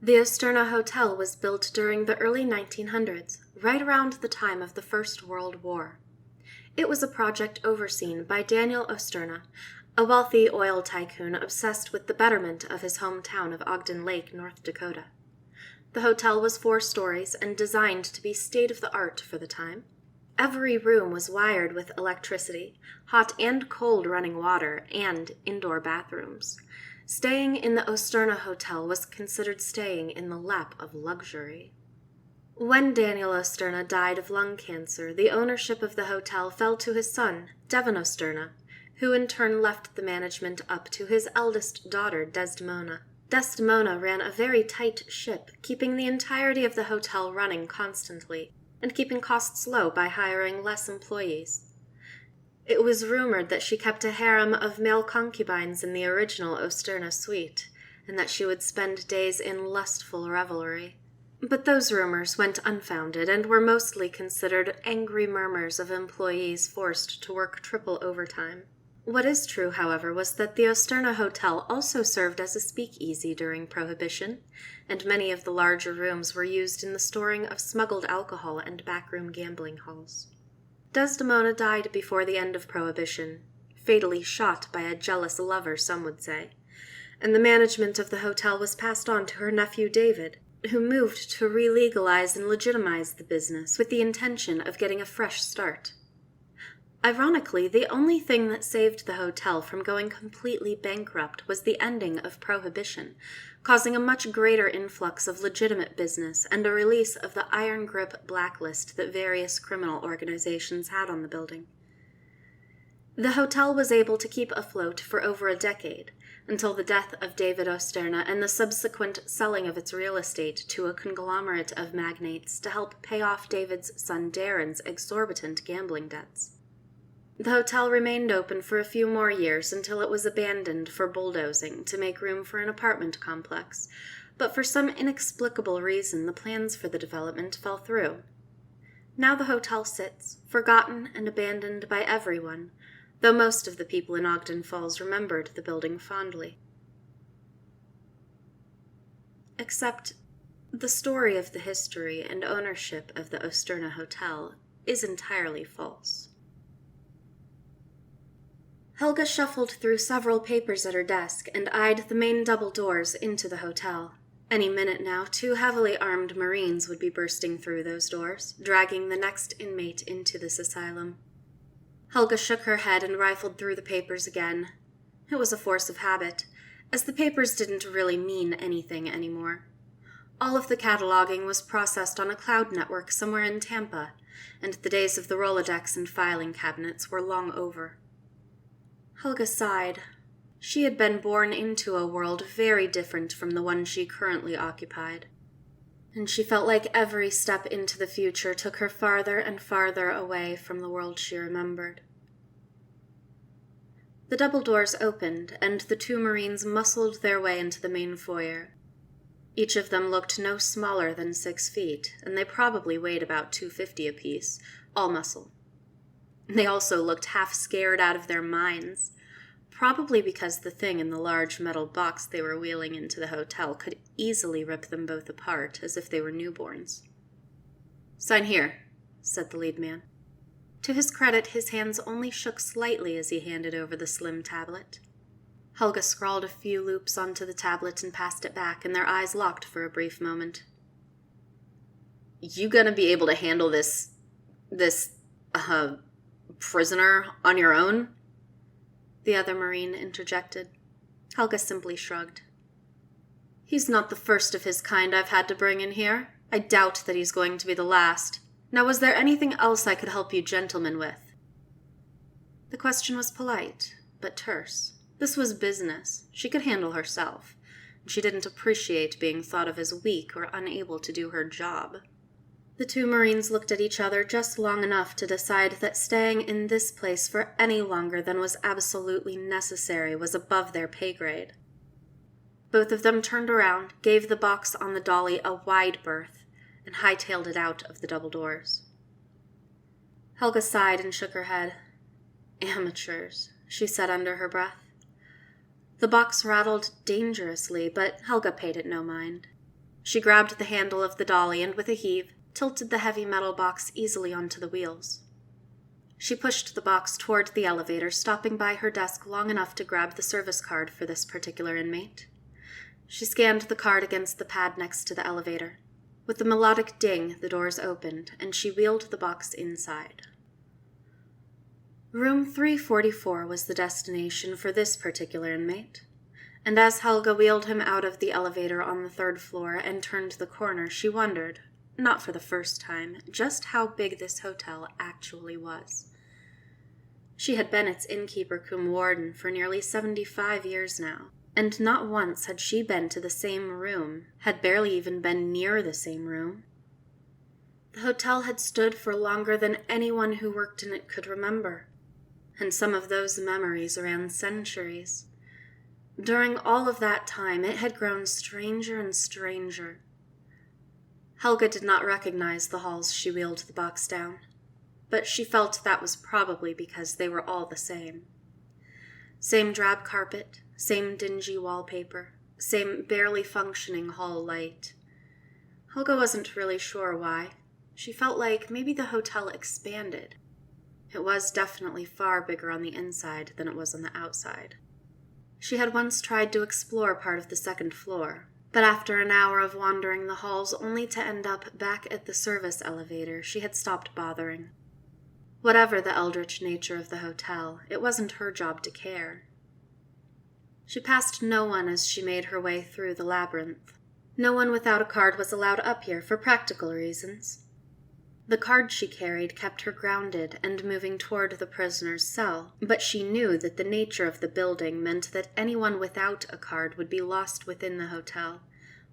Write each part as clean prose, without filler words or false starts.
The Osterna Hotel was built during the early 1900s, right around the time of the First World War. It was a project overseen by Daniel Osterna, a wealthy oil tycoon obsessed with the betterment of his hometown of Ogden Lake, North Dakota. The hotel was 4 stories and designed to be state-of-the-art for the time. Every room was wired with electricity, hot and cold running water, and indoor bathrooms. Staying in the Osterna Hotel was considered staying in the lap of luxury. When Daniel Osterna died of lung cancer, the ownership of the hotel fell to his son, Devin Osterna, who in turn left the management up to his eldest daughter, Desdemona. Desdemona ran a very tight ship, keeping the entirety of the hotel running constantly, and keeping costs low by hiring less employees. It was rumored that she kept a harem of male concubines in the original Osterna suite, and that she would spend days in lustful revelry. But those rumors went unfounded and were mostly considered angry murmurs of employees forced to work triple overtime. What is true, however, was that the Osterna Hotel also served as a speakeasy during Prohibition, and many of the larger rooms were used in the storing of smuggled alcohol and backroom gambling halls. Desdemona died before the end of Prohibition, fatally shot by a jealous lover, some would say, and the management of the hotel was passed on to her nephew David, who moved to re-legalize and legitimize the business with the intention of getting a fresh start. Ironically, the only thing that saved the hotel from going completely bankrupt was the ending of Prohibition, causing a much greater influx of legitimate business and a release of the iron grip blacklist that various criminal organizations had on the building. The hotel was able to keep afloat for over a decade, until the death of David Osterna and the subsequent selling of its real estate to a conglomerate of magnates to help pay off David's son Darren's exorbitant gambling debts. The hotel remained open for a few more years until it was abandoned for bulldozing to make room for an apartment complex, but for some inexplicable reason the plans for the development fell through. Now the hotel sits, forgotten and abandoned by everyone, though most of the people in Ogden Falls remembered the building fondly. Except the story of the history and ownership of the Osterna Hotel is entirely false. Helga shuffled through several papers at her desk and eyed the main double doors into the hotel. Any minute now, 2 heavily armed Marines would be bursting through those doors, dragging the next inmate into this asylum. Helga shook her head and rifled through the papers again. It was a force of habit, as the papers didn't really mean anything anymore. All of the cataloging was processed on a cloud network somewhere in Tampa, and the days of the Rolodex and filing cabinets were long over. Helga sighed. She had been born into a world very different from the one she currently occupied, and she felt like every step into the future took her farther and farther away from the world she remembered. The double doors opened, and the 2 Marines muscled their way into the main foyer. Each of them looked no smaller than 6 feet, and they probably weighed about 250 apiece, all muscle. They also looked half scared out of their minds, probably because the thing in the large metal box they were wheeling into the hotel could easily rip them both apart, as if they were newborns. "Sign here," said the lead man. To his credit, his hands only shook slightly as he handed over the slim tablet. Helga scrawled a few loops onto the tablet and passed it back, and their eyes locked for a brief moment. "You gonna be able to handle this prisoner on your own?" the other Marine interjected. Helga simply shrugged. "He's not the first of his kind I've had to bring in here. I doubt that he's going to be the last. Now, was there anything else I could help you gentlemen with?" The question was polite, but terse. This was business. She could handle herself, and she didn't appreciate being thought of as weak or unable to do her job. The 2 Marines looked at each other just long enough to decide that staying in this place for any longer than was absolutely necessary was above their pay grade. Both of them turned around, gave the box on the dolly a wide berth, and hightailed it out of the double doors. Helga sighed and shook her head. "Amateurs," she said under her breath. The box rattled dangerously, but Helga paid it no mind. She grabbed the handle of the dolly and with a heave, tilted the heavy metal box easily onto the wheels. She pushed the box toward the elevator, stopping by her desk long enough to grab the service card for this particular inmate. She scanned the card against the pad next to the elevator. With a melodic ding, the doors opened, and she wheeled the box inside. Room 344 was the destination for this particular inmate, and as Helga wheeled him out of the elevator on the 3rd floor and turned the corner, she wondered, not for the first time, just how big this hotel actually was. She had been its innkeeper cum warden for nearly 75 years now, and not once had she been to the same room, had barely even been near the same room. The hotel had stood for longer than anyone who worked in it could remember, and some of those memories ran centuries. During all of that time, it had grown stranger and stranger. Helga did not recognize the halls she wheeled the box down, but she felt that was probably because they were all the same. Same drab carpet, same dingy wallpaper, same barely functioning hall light. Helga wasn't really sure why. She felt like maybe the hotel expanded. It was definitely far bigger on the inside than it was on the outside. She had once tried to explore part of the 2nd floor, but after an hour of wandering the halls only to end up back at the service elevator, she had stopped bothering. Whatever the eldritch nature of the hotel, it wasn't her job to care. She passed no one as she made her way through the labyrinth. No one without a card was allowed up here for practical reasons. The card she carried kept her grounded and moving toward the prisoner's cell, but she knew that the nature of the building meant that anyone without a card would be lost within the hotel,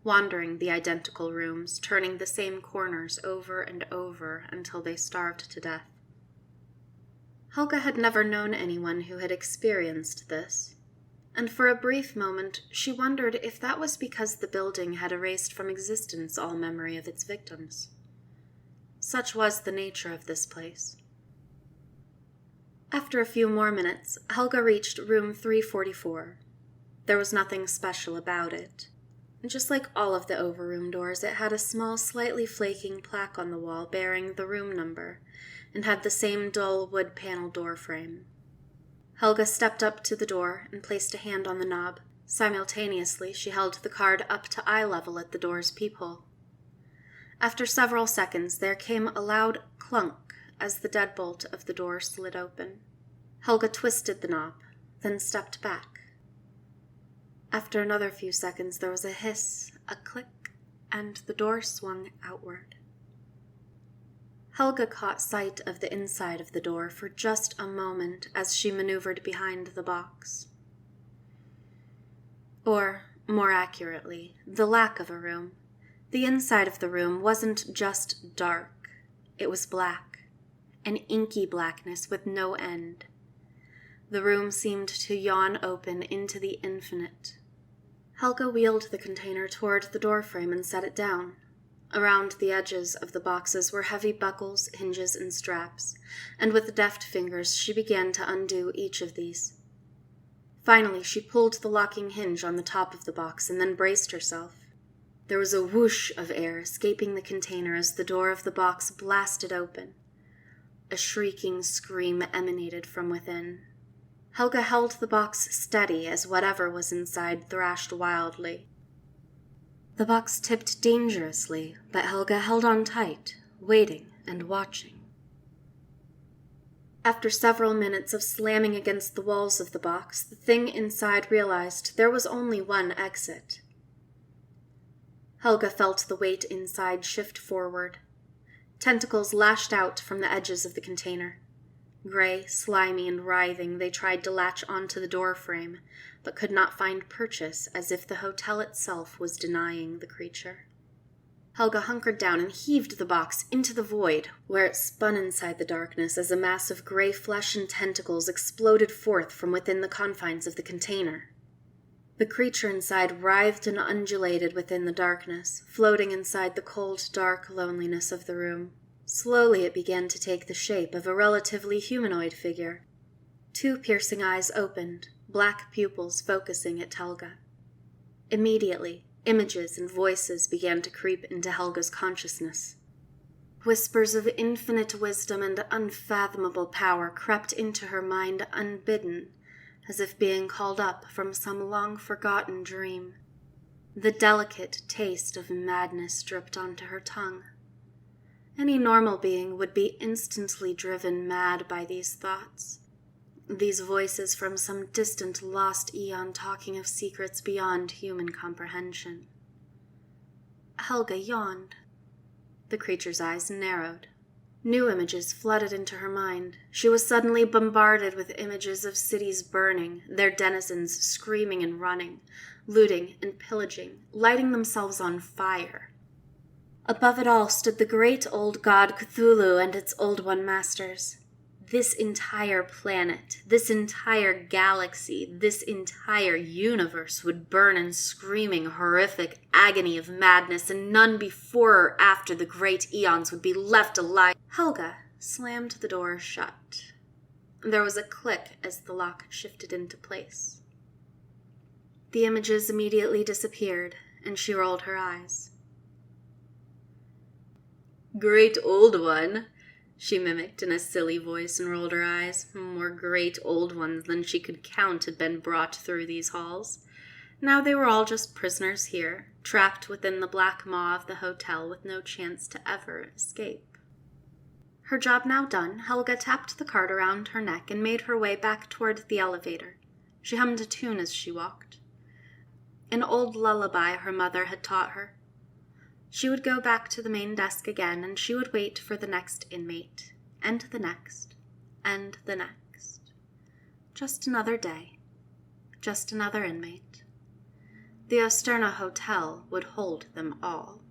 wandering the identical rooms, turning the same corners over and over until they starved to death. Helga had never known anyone who had experienced this, and for a brief moment she wondered if that was because the building had erased from existence all memory of its victims. Such was the nature of this place. After a few more minutes, Helga reached room 344. There was nothing special about it. Just like all of the overroom doors, it had a small, slightly flaking plaque on the wall bearing the room number, and had the same dull wood panel door frame. Helga stepped up to the door and placed a hand on the knob. Simultaneously, she held the card up to eye level at the door's peephole. After several seconds, there came a loud clunk as the deadbolt of the door slid open. Helga twisted the knob, then stepped back. After another few seconds, there was a hiss, a click, and the door swung outward. Helga caught sight of the inside of the door for just a moment as she maneuvered behind the box. Or, more accurately, the lack of a room. The inside of the room wasn't just dark, it was black, an inky blackness with no end. The room seemed to yawn open into the infinite. Helga wheeled the container toward the doorframe and set it down. Around the edges of the boxes were heavy buckles, hinges, and straps, and with deft fingers she began to undo each of these. Finally, she pulled the locking hinge on the top of the box and then braced herself. There was a whoosh of air escaping the container as the door of the box blasted open. A shrieking scream emanated from within. Helga held the box steady as whatever was inside thrashed wildly. The box tipped dangerously, but Helga held on tight, waiting and watching. After several minutes of slamming against the walls of the box, the thing inside realized there was only one exit. Helga felt the weight inside shift forward. Tentacles lashed out from the edges of the container. Gray, slimy, and writhing, they tried to latch onto the door frame, but could not find purchase, as if the hotel itself was denying the creature. Helga hunkered down and heaved the box into the void, where it spun inside the darkness as a mass of gray flesh and tentacles exploded forth from within the confines of the container. The creature inside writhed and undulated within the darkness, floating inside the cold, dark loneliness of the room. Slowly it began to take the shape of a relatively humanoid figure. 2 piercing eyes opened, black pupils focusing at Helga. Immediately, Images and voices began to creep into Helga's consciousness. Whispers of infinite wisdom and unfathomable power crept into her mind unbidden, as if being called up from some long-forgotten dream. The delicate taste of madness dripped onto her tongue. Any normal being would be instantly driven mad by these thoughts. These voices from some distant lost eon talking of secrets beyond human comprehension. Helga yawned. The creature's eyes narrowed. New images flooded into her mind. She was suddenly bombarded with images of cities burning, their denizens screaming and running, looting and pillaging, lighting themselves on fire. Above it all stood the great old god Cthulhu and its Old One masters. This entire planet, this entire galaxy, this entire universe would burn in screaming, horrific agony of madness, and none before or after the great eons would be left alive. Helga slammed the door shut. There was a click as the lock shifted into place. The images immediately disappeared, and she rolled her eyes. "Great Old One," she mimicked in a silly voice and rolled her eyes. More great old ones than she could count had been brought through these halls. Now they were all just prisoners here, trapped within the black maw of the hotel with no chance to ever escape. Her job now done, Helga tapped the card around her neck and made her way back toward the elevator. She hummed a tune as she walked. An old lullaby her mother had taught her. She would go back to the main desk again, and she would wait for the next inmate, and the next, and the next. Just another day. Just another inmate. The Osterna Hotel would hold them all.